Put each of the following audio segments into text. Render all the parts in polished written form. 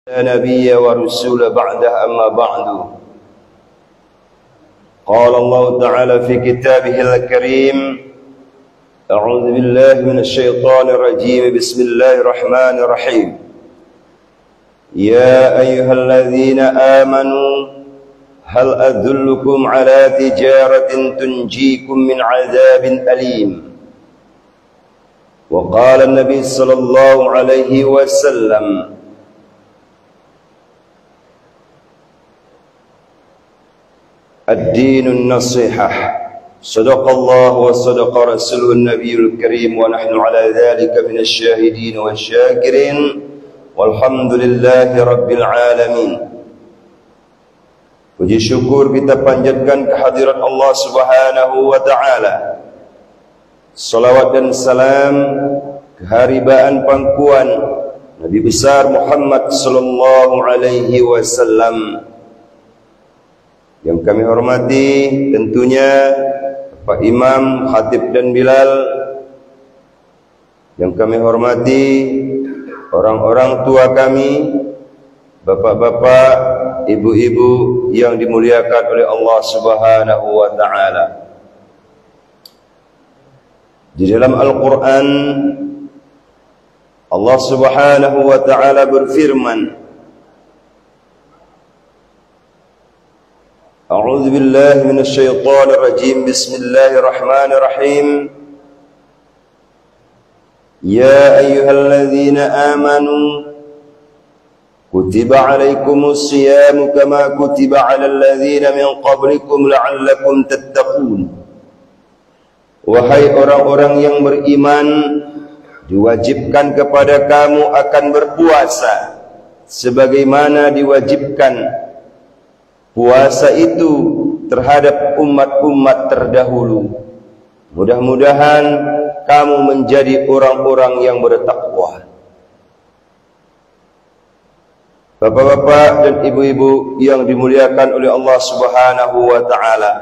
لا نبي ورسول بعده أما بعد. قال الله تعالى في كتابه الكريم: أعوذ بالله من الشيطان الرجيم. بسم الله الرحمن الرحيم. يا أيها الذين آمنوا هل أدلكم على تجارة تنجيكم من عذاب أليم. وقال النبي صلى الله عليه وسلم: الدين النصيحة. صدق الله وصدق رسوله النبي الكريم ونحن على ذلك من الشاهدين والشاكرين والحمد لله رب العالمين. Puji syukur kita panjatkan kehadirat Allah Subhanahu wa taala. Salawat dan salam keharibaan pangkuan Nabi besar Muhammad sallallahu alaihi wasallam. Yang kami hormati tentunya Pak Imam, Khatib dan Bilal. Yang kami hormati orang-orang tua kami, bapak-bapak, ibu-ibu yang dimuliakan oleh Allah Subhanahu wa taala. Di dalam Al-Qur'an Allah Subhanahu wa taala berfirman: A'udzu billahi minasy syaithanir rajim. Bismillahirrahmanirrahim. Ya ayyuhalladzina amanu kutiba 'alaikumus syiyamu kama kutiba 'alal ladzina min qablikum la'allakum tattaqun. Wahai orang-orang yang beriman, diwajibkan kepada kamu akan berpuasa sebagaimana diwajibkan puasa itu terhadap umat-umat terdahulu. Mudah-mudahan kamu menjadi orang-orang yang bertakwa. Bapak-bapak dan ibu-ibu yang dimuliakan oleh Allah Subhanahu wa taala,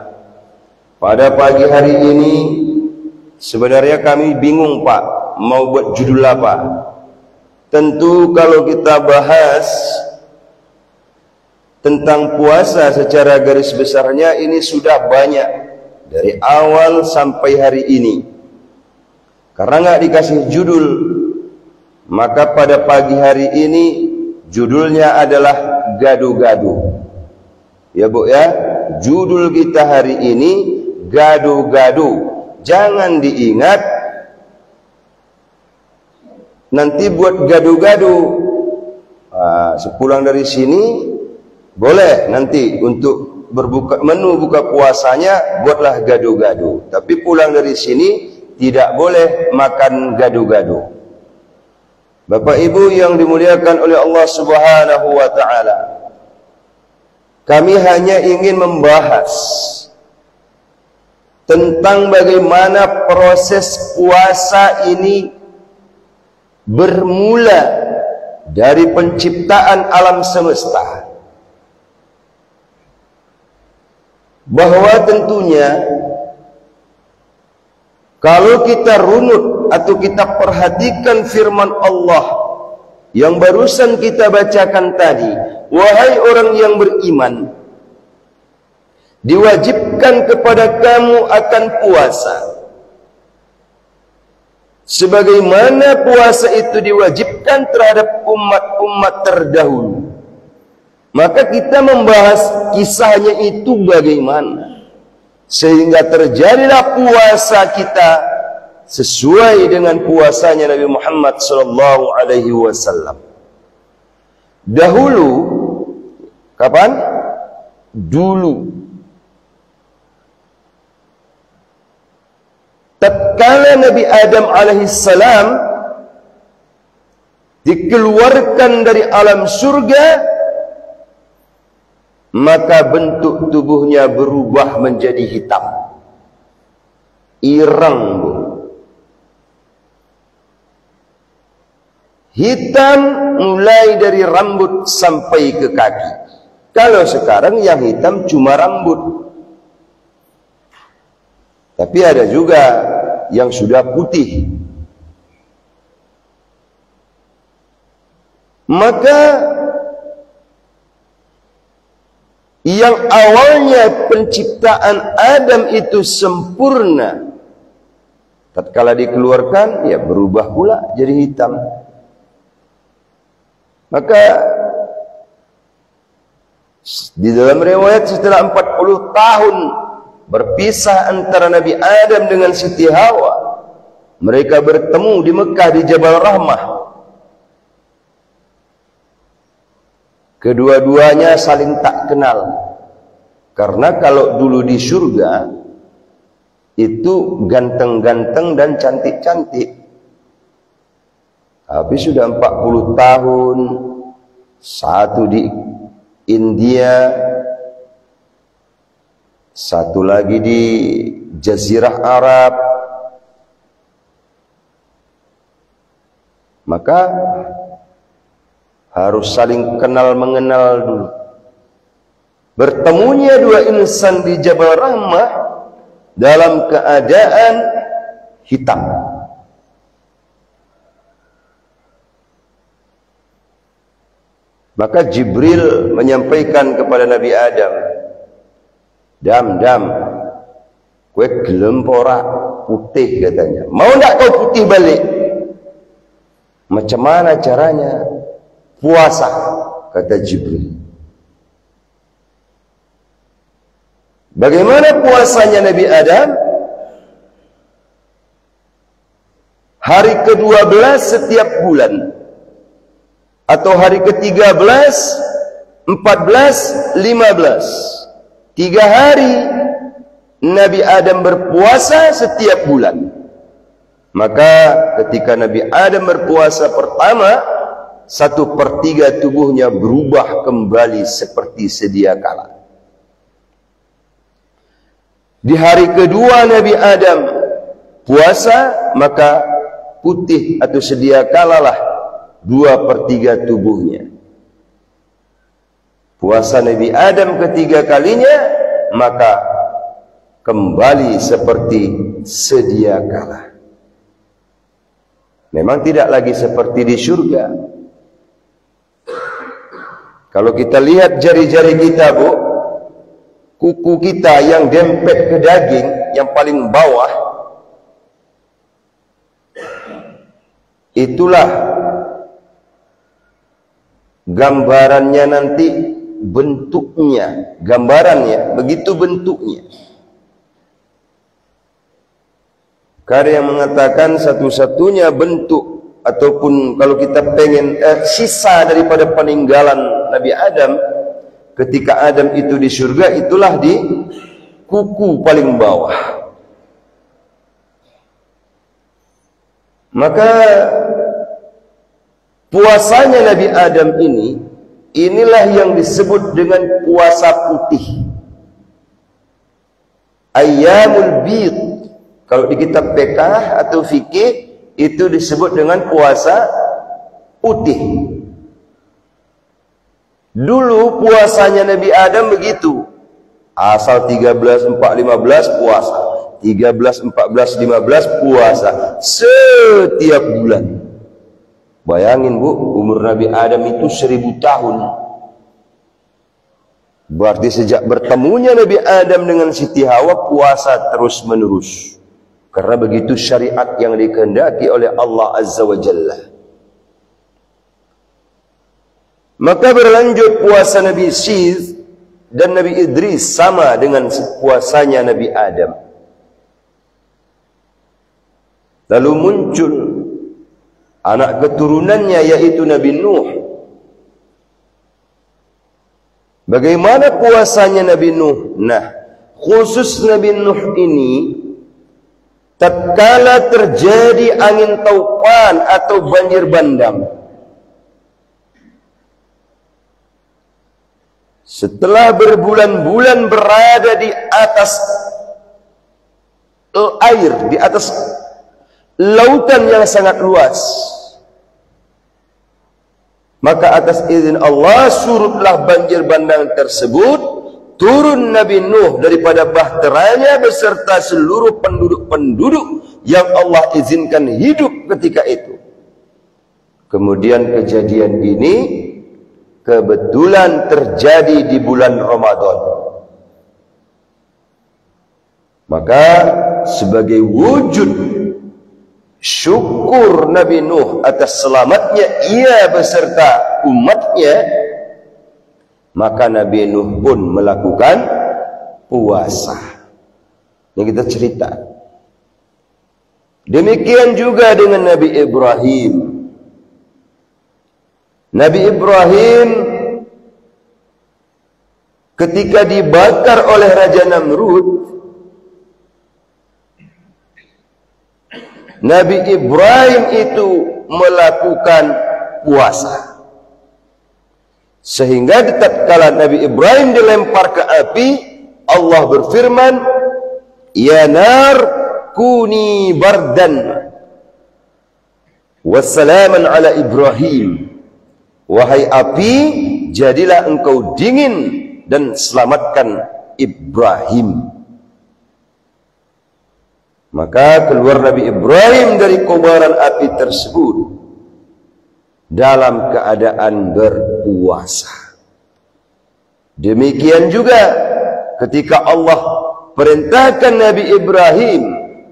pada pagi hari ini sebenarnya kami bingung, Pak, mau buat judul apa. Tentu kalau kita bahas tentang puasa secara garis besarnya ini sudah banyak dari awal sampai hari ini. Karena nggak dikasih judul, maka pada pagi hari ini judulnya adalah gado-gado. Ya Bu ya, judul kita hari ini gado-gado. Jangan diingat nanti buat gado-gado. Sepulang dari sini boleh nanti untuk berbuka menu buka puasanya buatlah gado-gado. Tapi pulang dari sini tidak boleh makan gado-gado. Bapak Ibu yang dimuliakan oleh Allah Subhanahu wa taala, kami hanya ingin membahas tentang bagaimana proses puasa ini bermula dari penciptaan alam semesta. Bahwa tentunya kalau kita runut atau kita perhatikan firman Allah yang barusan kita bacakan tadi, wahai orang yang beriman, diwajibkan kepada kamu akan puasa sebagaimana puasa itu diwajibkan terhadap umat-umat terdahulu. Maka kita membahas kisahnya itu bagaimana sehingga terjadilah puasa kita sesuai dengan puasanya Nabi Muhammad sallallahu alaihi wasallam. Dahulu, kapan? Dulu. Tatkala Nabi Adam alaihissalam dikeluarkan dari alam surga, maka bentuk tubuhnya berubah menjadi hitam, ireng, Bu. Hitam mulai dari rambut sampai ke kaki. Kalau sekarang yang hitam cuma rambut, tapi ada juga yang sudah putih. Maka yang awalnya penciptaan Adam itu sempurna, tatkala dikeluarkan, ya berubah pula jadi hitam. Maka di dalam riwayat setelah 40 tahun berpisah antara Nabi Adam dengan Siti Hawa, mereka bertemu di Mekah di Jabal Rahmah. Kedua-duanya saling tak kenal. Karena kalau dulu di surga itu ganteng-ganteng dan cantik-cantik. Habis sudah 40 tahun, satu di India, satu lagi di Jazirah Arab. Maka harus saling kenal mengenal dulu. Bertemunya dua insan di Jabal Rahmah dalam keadaan hitam. Maka Jibril menyampaikan kepada Nabi Adam, Dam, kue gelem ora putih katanya. Mau ndak kau putih balik? Macam mana caranya? Puasa, kata Jibril. Bagaimana puasanya Nabi Adam? Hari ke-12 setiap bulan, atau hari ke-13, 14, 15. 3 hari Nabi Adam berpuasa setiap bulan. Maka ketika Nabi Adam berpuasa pertama, 1/3 tubuhnya berubah kembali seperti sedia kala. Di hari kedua Nabi Adam puasa, maka putih atau sedia kala lah 2/3 tubuhnya. Puasa Nabi Adam ketiga kalinya, maka kembali seperti sedia kala. Memang tidak lagi seperti di surga. Kalau kita lihat jari-jari kita, Bu, kuku kita yang dempet ke daging, yang paling bawah, itulah gambarannya nanti, bentuknya, gambarannya, begitu bentuknya. Karena yang mengatakan satu-satunya bentuk, ataupun kalau kita pengen sisa daripada peninggalan Nabi Adam, ketika Adam itu di surga, itulah di kuku paling bawah. Maka puasanya Nabi Adam ini, inilah yang disebut dengan puasa putih. Ayyamul bid. Kalau di kitab fiqh atau fikih, itu disebut dengan puasa putih. Dulu puasanya Nabi Adam begitu. Asal 13, 4, 15 puasa. 13, 14, 15 puasa. Setiap bulan. Bayangin, Bu, umur Nabi Adam itu 1000 tahun. Berarti sejak bertemunya Nabi Adam dengan Siti Hawa, puasa terus menerus. Karena begitu syariat yang dikehendaki oleh Allah Azza wa Jalla. Maka berlanjut puasa Nabi Syith dan Nabi Idris sama dengan puasanya Nabi Adam. Lalu muncul anak keturunannya, yaitu Nabi Nuh. Bagaimana puasanya Nabi Nuh? Nah, khusus Nabi Nuh ini, tatkala terjadi angin taufan atau banjir bandang, setelah berbulan-bulan berada di atas air, di atas lautan yang sangat luas, maka atas izin Allah surutlah banjir bandang tersebut. Turun Nabi Nuh daripada bahteranya beserta seluruh penduduk-penduduk yang Allah izinkan hidup ketika itu. Kemudian kejadian ini kebetulan terjadi di bulan Ramadan. Maka sebagai wujud syukur Nabi Nuh atas selamatnya ia beserta umatnya, maka Nabi Nuh pun melakukan puasa. Ini kita cerita. Demikian juga dengan Nabi Ibrahim. Nabi Ibrahim ketika dibakar oleh Raja Namrud, Nabi Ibrahim itu melakukan puasa. Sehingga tatkala Nabi Ibrahim dilempar ke api, Allah berfirman, "Ya nar kuni bardan wassalaman ala Ibrahim." Wahai api, jadilah engkau dingin dan selamatkan Ibrahim. Maka keluar Nabi Ibrahim dari kobaran api tersebut dalam keadaan berpuasa. Demikian juga ketika Allah perintahkan Nabi Ibrahim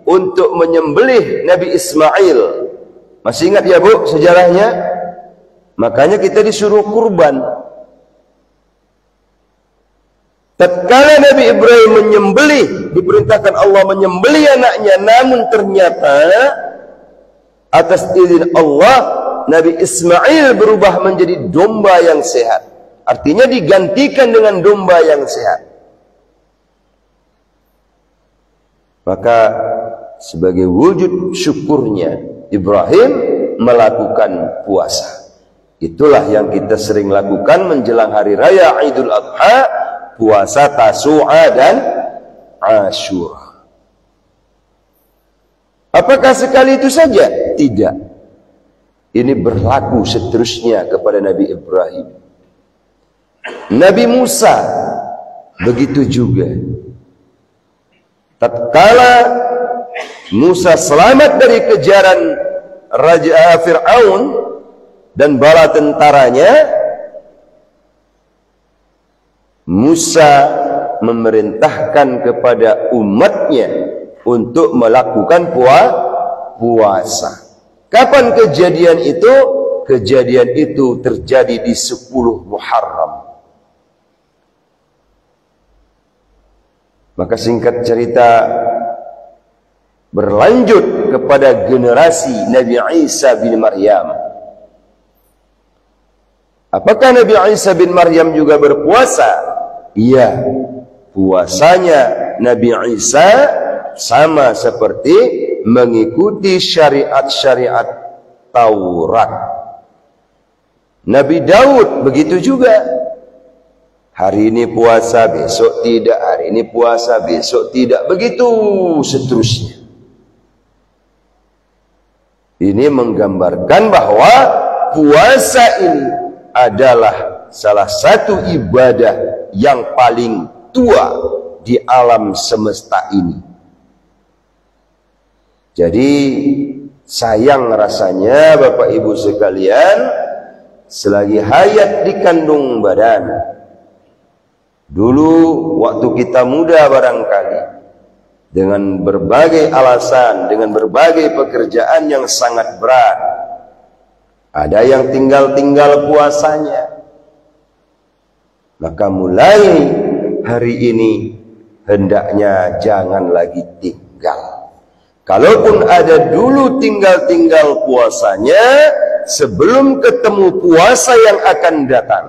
untuk menyembelih Nabi Ismail. Masih ingat ya Bu sejarahnya? Makanya kita disuruh kurban. Tatkala Nabi Ibrahim menyembelih, diperintahkan Allah menyembelih anaknya, namun ternyata atas izin Allah Nabi Ismail berubah menjadi domba yang sehat. Artinya digantikan dengan domba yang sehat. Maka sebagai wujud syukurnya Ibrahim melakukan puasa. Itulah yang kita sering lakukan menjelang hari raya Idul Adha, puasa Tasu'a dan Asyura. Apakah sekali itu saja? Tidak. Ini berlaku seterusnya kepada Nabi Ibrahim. Nabi Musa begitu juga. Tatkala Musa selamat dari kejaran Raja Fir'aun dan bala tentaranya, Musa memerintahkan kepada umatnya untuk melakukan puasa. Kapan kejadian itu? Kejadian itu terjadi di 10 Muharram. Maka singkat cerita, berlanjut kepada generasi Nabi Isa bin Maryam. Apakah Nabi Isa bin Maryam juga berpuasa? Iya, puasanya Nabi Isa sama seperti mengikuti syariat-syariat Taurat. Nabi Daud begitu juga. Hari ini puasa, besok tidak. Hari ini puasa, besok tidak. Begitu seterusnya. Ini menggambarkan bahwa puasa ini adalah salah satu ibadah yang paling tua di alam semesta ini. Jadi sayang rasanya Bapak Ibu sekalian, selagi hayat di kandung badan, dulu waktu kita muda barangkali, dengan berbagai alasan, dengan berbagai pekerjaan yang sangat berat, ada yang tinggal-tinggal puasanya. Maka mulai hari ini hendaknya jangan lagi tinggal. Kalaupun ada dulu tinggal-tinggal puasanya, sebelum ketemu puasa yang akan datang,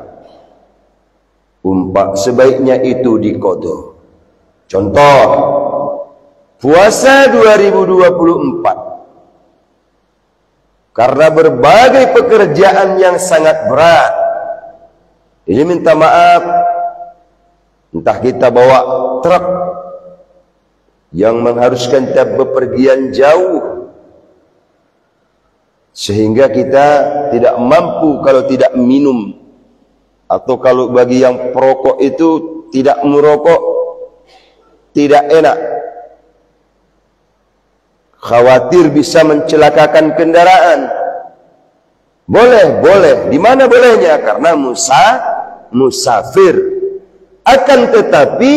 sebaiknya itu diqadha. Contoh, puasa 2024. Karena berbagai pekerjaan yang sangat berat, ini minta maaf, entah kita bawa truk yang mengharuskan kita bepergian jauh, sehingga kita tidak mampu kalau tidak minum, atau kalau bagi yang perokok itu tidak merokok tidak enak, khawatir bisa mencelakakan kendaraan. Boleh. Di mana bolehnya? Karena musafir. Akan tetapi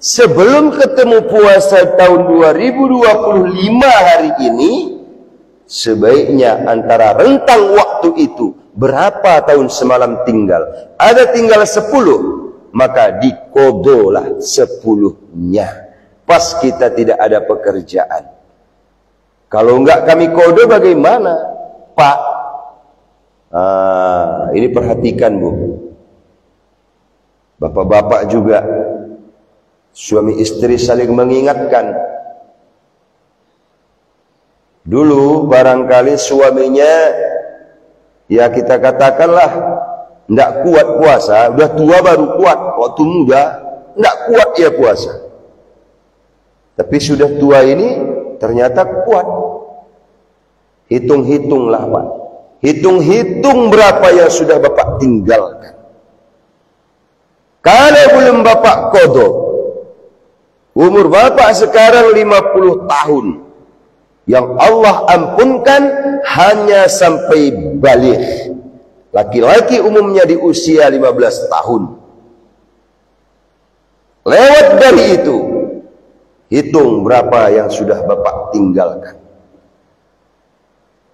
sebelum ketemu puasa tahun 2025 hari ini, sebaiknya antara rentang waktu itu, berapa tahun semalam tinggal? Ada tinggal 10, maka dikodolah 10-nya. Pas kita tidak ada pekerjaan. Kalau enggak kami kodo bagaimana, Pak? Ini perhatikan, Bu. Bapak-bapak juga, suami istri saling mengingatkan. Dulu barangkali suaminya, ya kita katakanlah, tidak kuat puasa, udah tua baru kuat. Waktu muda tidak kuat ya puasa, tapi sudah tua ini ternyata kuat. Hitung-hitunglah, Pak. Hitung-hitung berapa yang sudah Bapak tinggalkan. Kalau belum Bapak kodo, umur Bapak sekarang 50 tahun, yang Allah ampunkan hanya sampai balik. Laki-laki umumnya di usia 15 tahun. Lewat dari itu, hitung berapa yang sudah Bapak tinggalkan.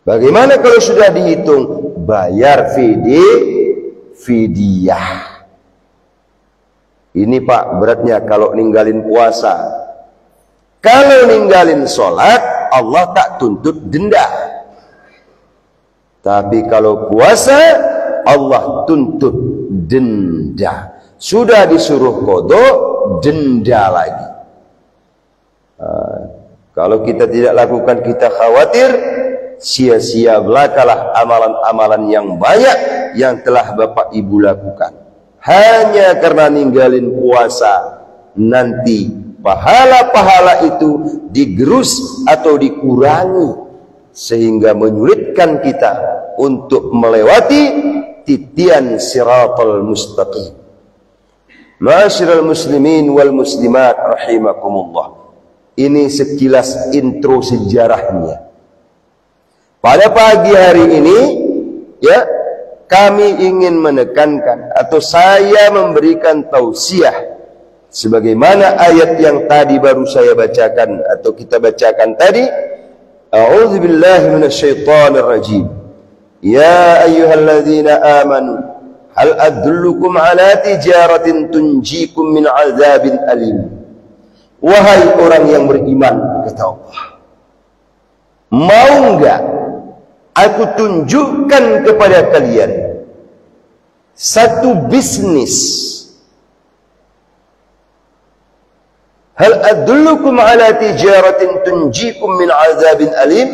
Bagaimana kalau sudah dihitung? Bayar fidyah. Ini Pak beratnya kalau ninggalin puasa. Kalau ninggalin sholat, Allah tak tuntut denda. Tapi kalau puasa, Allah tuntut denda. Sudah disuruh qada, denda lagi. Kalau kita tidak lakukan, kita khawatir sia-sia belakalah amalan-amalan yang banyak yang telah Bapak Ibu lakukan. Hanya karena ninggalin puasa, nanti pahala-pahala itu digerus atau dikurangi, sehingga menyulitkan kita untuk melewati titian siratal mustaqim. Ma'asyiral muslimin wal muslimat rahimakumullah. Ini sekilas intro sejarahnya. Pada pagi hari ini, ya, kami ingin menekankan atau saya memberikan tausiah sebagaimana ayat yang tadi baru saya bacakan atau kita bacakan tadi. A'udzubillahi minasyaitonir rajim. Ya ayyuhalladzina amanu hal adullukum ala tijaratin tunjikum min azabin alim. Wahai orang yang beriman, kata Allah, mau enggak aku tunjukkan kepada kalian satu bisnis. Hal adullukum ala tijaratin tunjikum min azabin alim.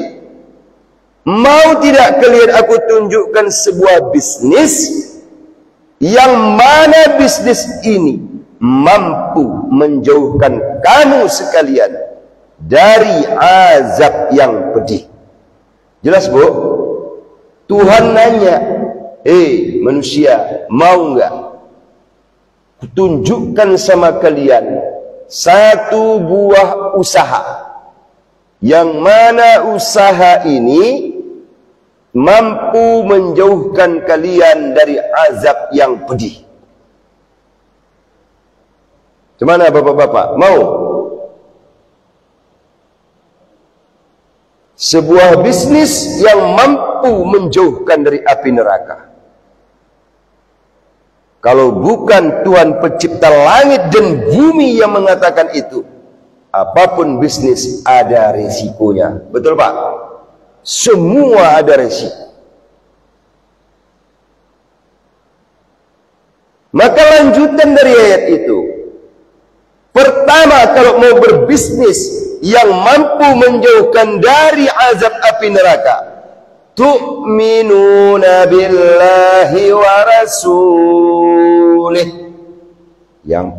Mau tidak kalian aku tunjukkan sebuah bisnis yang mana bisnis ini mampu menjauhkan kamu sekalian dari azab yang pedih. Jelas, Bu? Tuhan nanya, manusia, mau enggak kutunjukkan sama kalian satu buah usaha yang mana usaha ini mampu menjauhkan kalian dari azab yang pedih. Gimana Bapak-bapak? Mau? Sebuah bisnis yang mampu menjauhkan dari api neraka. Kalau bukan Tuhan pencipta langit dan bumi yang mengatakan itu, apapun bisnis ada risikonya. Betul Pak? Semua ada risiko. Maka lanjutan dari ayat itu, pertama, kalau mau berbisnis yang mampu menjauhkan dari azab api neraka, tu'minuna billahi wa rasulih. Yang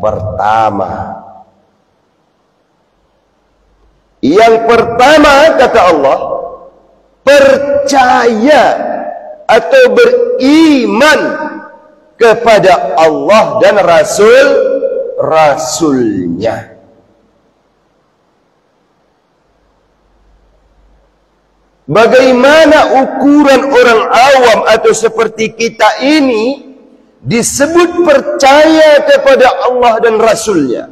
pertama kata Allah, percaya atau beriman kepada Allah dan Rasulnya. Bagaimana ukuran orang awam atau seperti kita ini disebut percaya kepada Allah dan Rasulnya?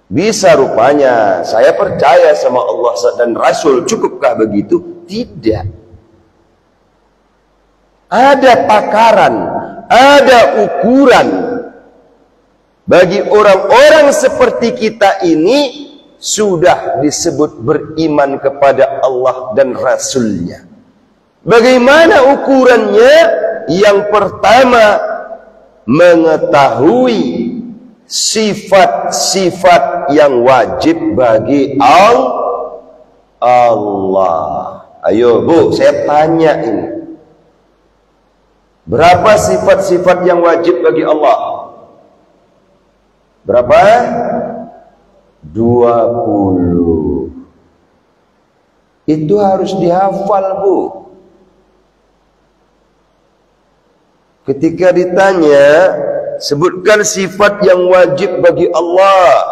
Bisa rupanya saya percaya sama Allah dan Rasul, cukupkah begitu? Tidak. Ada takaran, ada ukuran. Bagi orang-orang seperti kita ini sudah disebut beriman kepada Allah dan Rasulnya. Bagaimana ukurannya? Yang pertama, mengetahui sifat-sifat yang wajib bagi Allah. Ayo Bu, saya tanya ini. Berapa sifat-sifat yang wajib bagi Allah? Berapa? 20. Itu harus dihafal, Bu. Ketika ditanya, sebutkan sifat yang wajib bagi Allah.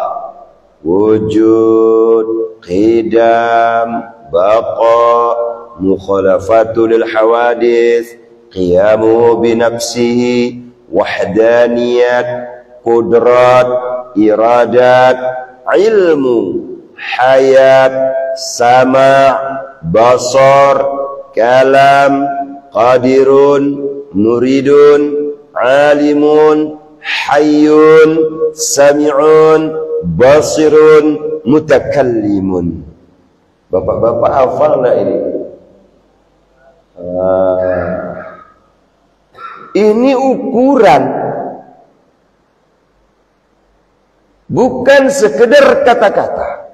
Wujud, qidam, baqa, mukhalafatul hawadith, qiyamu binafsihi, wahdaniyat, qudrat, iradat, ilmu, hayat, sama', basar, kalam, qadirun, muridun, alimun, hayyun, sami'un, basirun, mutakallimun. Bapak-bapak hafal enggak ini? Ini ukuran, bukan sekedar kata-kata.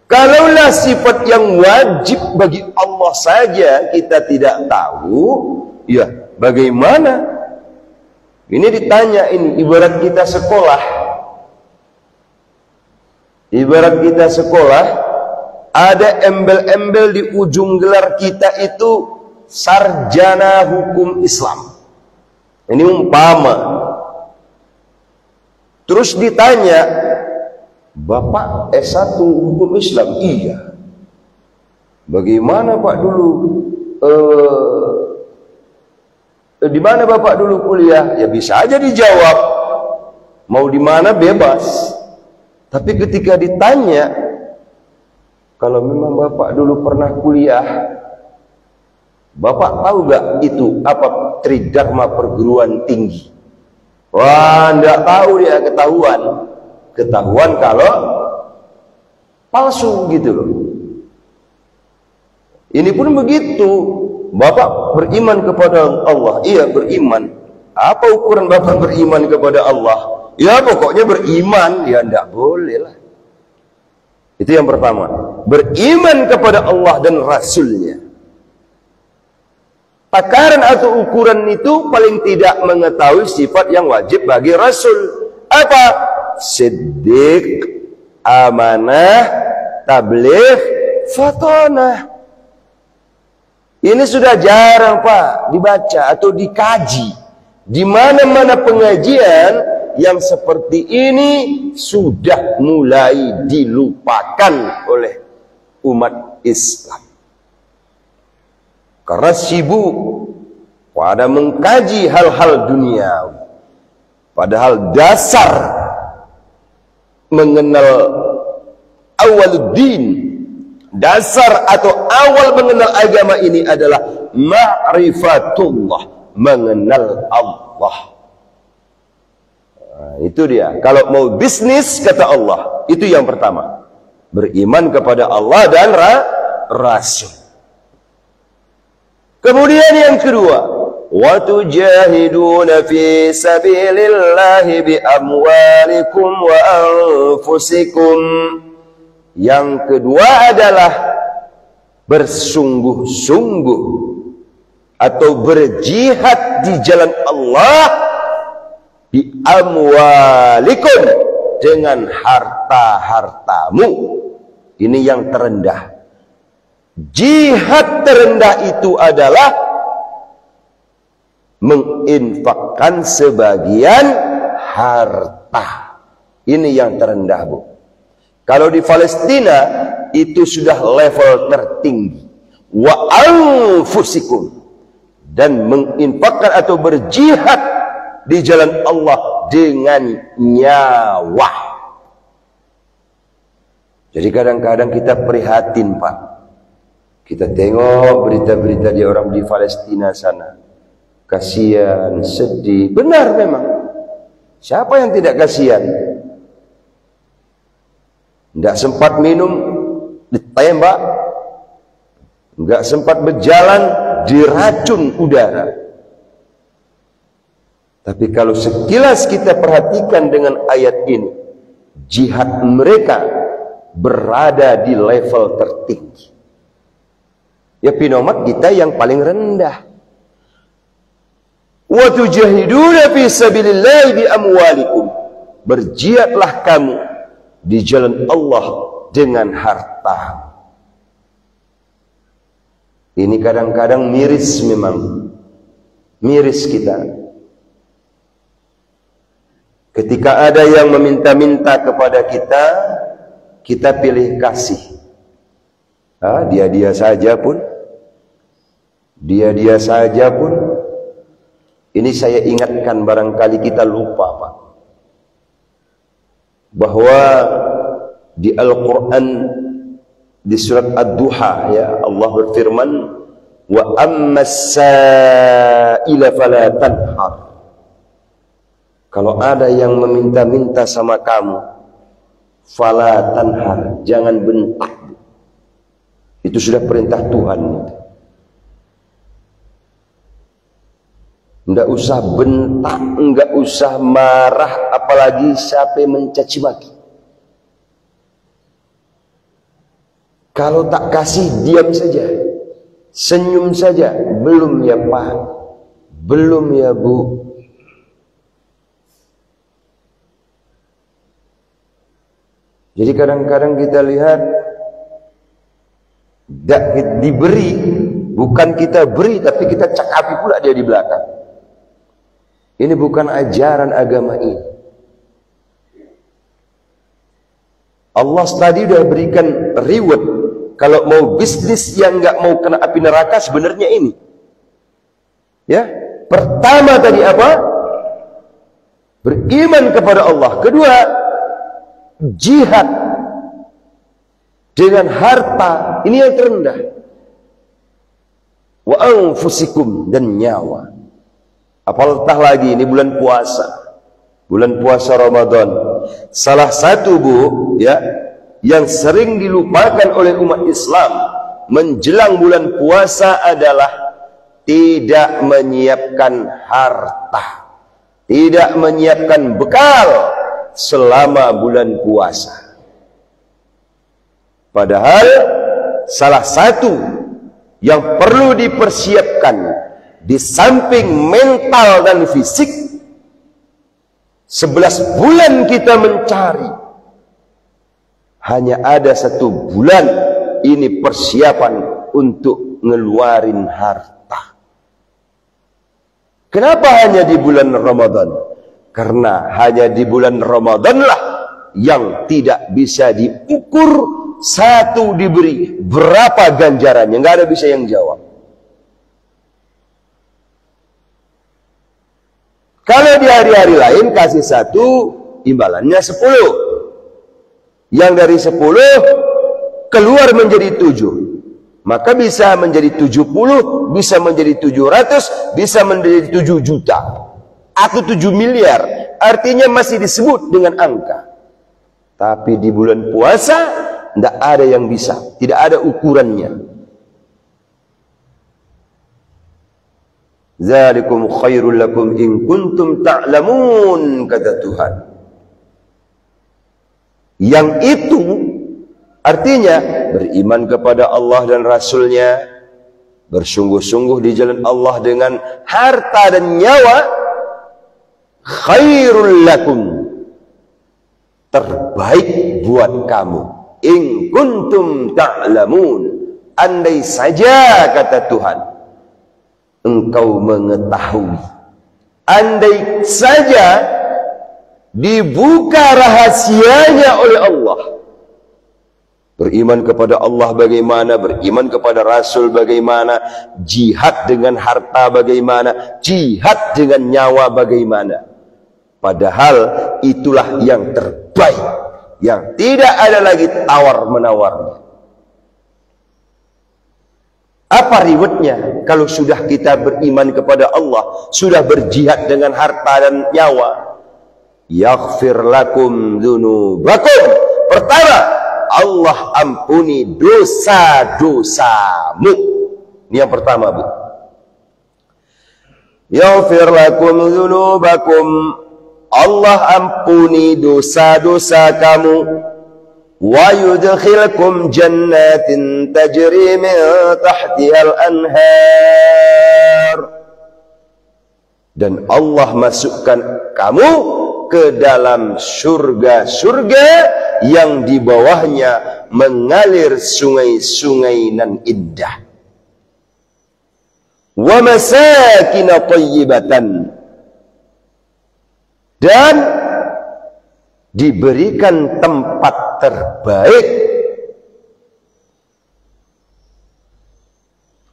Kalaulah sifat yang wajib bagi Allah saja kita tidak tahu, ya bagaimana? Ini ditanya, ini ibarat kita sekolah. Ibarat kita sekolah, ada embel-embel di ujung gelar kita itu sarjana hukum Islam. Ini umpama. Terus ditanya, Bapak S1 hukum Islam? Iya. Bagaimana Pak dulu? Di mana Bapak dulu kuliah? Ya bisa aja dijawab. Mau di mana bebas. Tapi ketika ditanya, kalau memang Bapak dulu pernah kuliah, Bapak tahu gak itu apa tridharma perguruan tinggi? Wah, enggak tahu dia, ketahuan. Ketahuan kalau palsu gitu loh. Ini pun begitu. Bapak beriman kepada Allah. Iya, beriman. Apa ukuran Bapak beriman kepada Allah? Ya pokoknya beriman. Ya enggak boleh lah. Itu yang pertama. Beriman kepada Allah dan Rasulnya. Takaran atau ukuran itu paling tidak mengetahui sifat yang wajib bagi Rasul. Apa? Siddiq, amanah, tabligh, fatonah. Ini sudah jarang Pak dibaca atau dikaji. Di mana-mana pengajian yang seperti ini sudah mulai dilupakan oleh umat Islam. Karena sibuk pada mengkaji hal-hal duniawi. Padahal dasar mengenal awaluddin, dasar atau awal mengenal agama ini adalah ma'rifatullah, mengenal Allah. Nah, itu dia. Kalau mau bisnis, kata Allah, itu yang pertama. Beriman kepada Allah dan Rasul. Kemudian yang kedua, wa tujahiduna fi sabilillahi bi amwalikum wa anfusikum. Yang kedua adalah bersungguh-sungguh atau berjihad di jalan Allah bi amwalikum, dengan harta-hartamu. Ini yang terendah. Jihad terendah itu adalah menginfakkan sebagian harta. Ini yang terendah, Bu. Kalau di Palestina itu sudah level tertinggi. Wa anfusikum, dan menginfakkan atau berjihad di jalan Allah dengan nyawa. Jadi kadang-kadang kita prihatin, Pak. Kita tengok berita-berita di orang di Palestina sana. Kasihan, sedih. Benar memang. Siapa yang tidak kasihan? Tidak sempat minum, ditembak. Tidak sempat berjalan, diracun udara. Tapi kalau sekilas kita perhatikan dengan ayat ini, jihad mereka berada di level tertinggi. Ya pinomat kita yang paling rendah. Wa tujahiduna fi sabilillahi bi amwalikum. Berjihadlah kamu di jalan Allah dengan harta. Ini kadang-kadang miris memang. Miris kita. Ketika ada yang meminta-minta kepada kita, kita pilih kasih. Dia saja pun, ini saya ingatkan, barangkali kita lupa, Pak, bahwa di Al-Quran di surat Ad-Duha, ya, Allah berfirman, wa ammas sa'ila fala tanhar. Kalau ada yang meminta-minta sama kamu, fala tanhar, jangan bentak. Itu sudah perintah Tuhan. Enggak usah bentak, enggak usah marah, apalagi sampai mencaci maki. Kalau tak kasih, diam saja, senyum saja. Belum ya Pak, belum ya Bu. Jadi kadang-kadang kita lihat diberi, bukan kita beri, tapi kita cakapi pula dia di belakang. Ini bukan ajaran agama ini. Allah tadi sudah berikan reward. Kalau mau bisnis yang nggak mau kena api neraka, sebenarnya ini. Ya, pertama tadi apa? Beriman kepada Allah. Kedua, jihad dengan harta, ini yang terendah. Wa anfusikum, dan nyawa. Apalagi lagi ini bulan puasa. Bulan puasa Ramadan. Salah satu, Bu, ya, yang sering dilupakan oleh umat Islam menjelang bulan puasa adalah tidak menyiapkan harta, tidak menyiapkan bekal selama bulan puasa. Padahal salah satu yang perlu dipersiapkan di samping mental dan fisik, 11 bulan kita mencari, hanya ada 1 bulan ini persiapan untuk ngeluarin harta. Kenapa hanya di bulan Ramadan? Karena hanya di bulan Ramadanlah yang tidak bisa diukur. Satu diberi, berapa ganjarannya? Nggak ada bisa yang jawab. Kalau di hari-hari lain kasih 1, imbalannya 10. Yang dari 10 keluar menjadi 7. Maka bisa menjadi 70, bisa menjadi 700, bisa menjadi 7 juta. Atau 7 miliar. Artinya masih disebut dengan angka. Tapi di bulan puasa tidak ada yang bisa, tidak ada ukurannya. Zalikum khairul lakum in kuntum ta'lamun, kata Tuhan. Yang itu artinya beriman kepada Allah dan Rasulnya, bersungguh-sungguh di jalan Allah dengan harta dan nyawa, khairul lakum, terbaik buat kamu. In kuntum ta'lamun, andai saja, kata Tuhan, engkau mengetahui, andai saja dibuka rahasianya oleh Allah, Beriman kepada Allah bagaimana, beriman kepada Rasul bagaimana, jihad dengan harta bagaimana, jihad dengan nyawa bagaimana. Padahal itulah yang terbaik, yang tidak ada lagi tawar-menawarnya. Apa rewardnya kalau sudah kita beriman kepada Allah, sudah berjihad dengan harta dan nyawa? Yaghfir lakum dzunubakum. Pertama, Allah ampuni dosa-dosamu. Ini yang pertama, Bu. Yaghfir lakum dzunubakum. Allah ampuni dosa-dosa kamu. Wa yudkhilkum jannatin tajri min tahtiha al-anhar. Dan Allah masukkan kamu ke dalam surga-surga yang di bawahnya mengalir sungai-sungai nan indah. Wa masakin thayyibatan, dan diberikan tempat terbaik.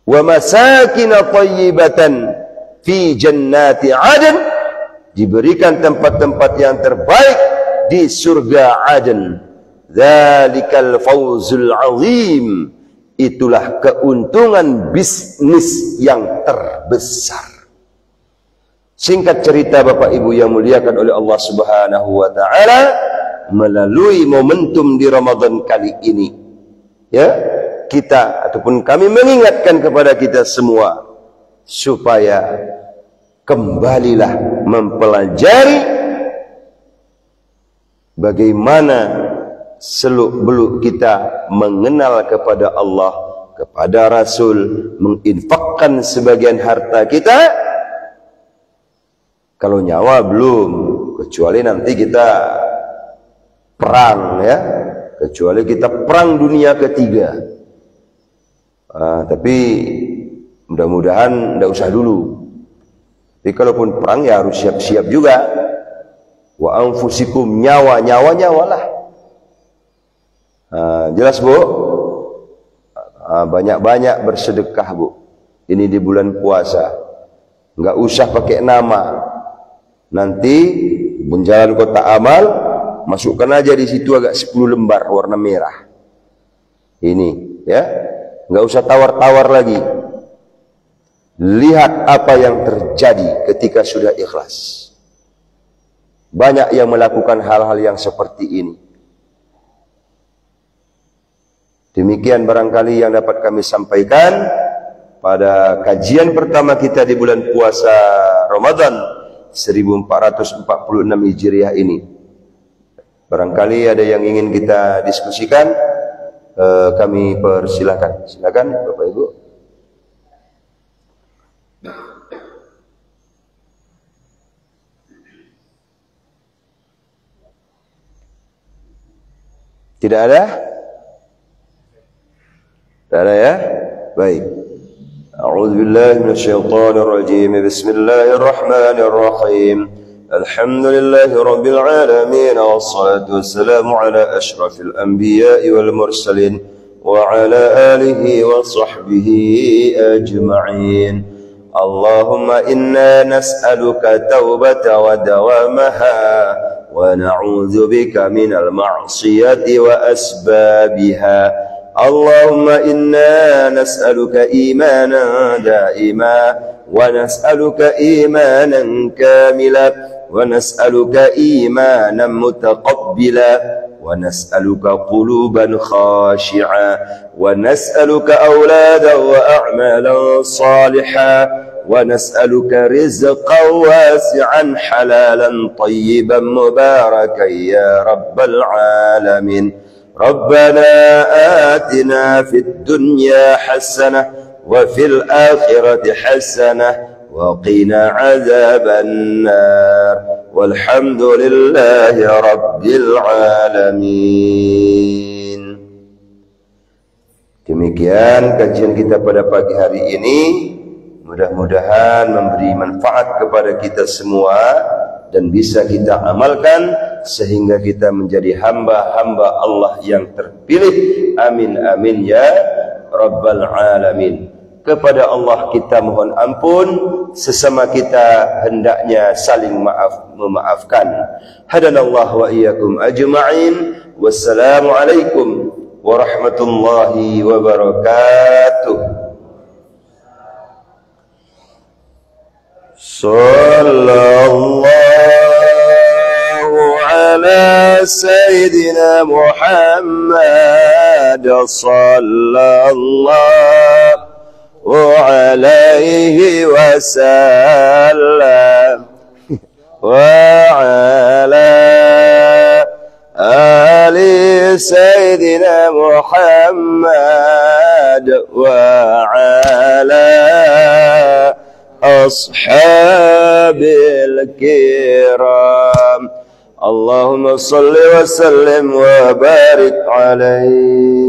Wa masakin thayyibatan fi jannati 'adn, diberikan tempat-tempat yang terbaik di surga Aden. Dzalikal fawzul azim, itulah keuntungan bisnis yang terbesar. Singkat cerita Bapak Ibu yang muliakan oleh Allah Subhanahu wa taala, melalui momentum di Ramadan kali ini, ya, kita ataupun kami mengingatkan kepada kita semua supaya kembalilah mempelajari bagaimana seluk-beluk kita mengenal kepada Allah, kepada Rasul, menginfakkan sebagian harta kita. Kalau nyawa belum, kecuali nanti kita perang, ya, kecuali kita perang dunia ketiga. Tapi mudah-mudahan tidak usah dulu. Tapi kalaupun perang ya harus siap-siap juga. Wa anfusikum, nyawa-nyawalah. Jelas Bu? Banyak-banyak bersedekah Bu. Ini di bulan puasa. Nggak usah pakai nama. Nanti Bunjalan Kotak Amal, masukkan aja di situ agak 10 lembar warna merah. Ini, ya. Nggak usah tawar-tawar lagi. Lihat apa yang terjadi ketika sudah ikhlas. Banyak yang melakukan hal-hal yang seperti ini. Demikian barangkali yang dapat kami sampaikan pada kajian pertama kita di bulan puasa Ramadan 1446 Hijriah ini. Barangkali ada yang ingin kita diskusikan, kami persilahkan. Silakan Bapak Ibu. Tidak ada? Tidak ada, ya? Baik. A'udzu billahi minasyaitonir rajim. Bismillahirrahmanir rahim. Alhamdulillahi rabbil alamin, wassalatu wassalamu ala asyrafil anbiya'i wal mursalin wa ala alihi wa sahbihi ajma'in. Allahumma inna nas'aluka taubata wa dawamaha wa na'udzu bika minal ma'siyati wa asbabiha. Allahumma inna nas'aluka imanan daima wa nas'aluka imanan kamila wa nas'aluka imanan mutaqabbila wa nas'aluka quluban khashi'a wa nas'aluka awladan wa a'malan salihah wa nas'aluka rizqan wasi'an halalan tayyiban mubarakan ya rabbal alamin. ربنا آتنا في الدنيا حسنة وفي الآخرة حسنة وقنا عذاب النار والحمد لله رب العالمين. Demikian kajian kita pada pagi hari ini. Mudah-mudahan memberi manfaat kepada kita semua dan bisa kita amalkan sehingga kita menjadi hamba-hamba Allah yang terpilih. Amin amin ya rabbal alamin. Kepada Allah kita mohon ampun, sesama kita hendaknya saling memaafkan. Hadanallahu wa iyyakum ajma'in. Wassalamualaikum warahmatullahi wabarakatuh. Sallallahu ala Sayyidina Muhammad sallallahu alaihi wasallam wa ala ali Sayyidina Muhammad wa ala ashabil kiram. Allahumma salli wa sallim wa barik alaihi.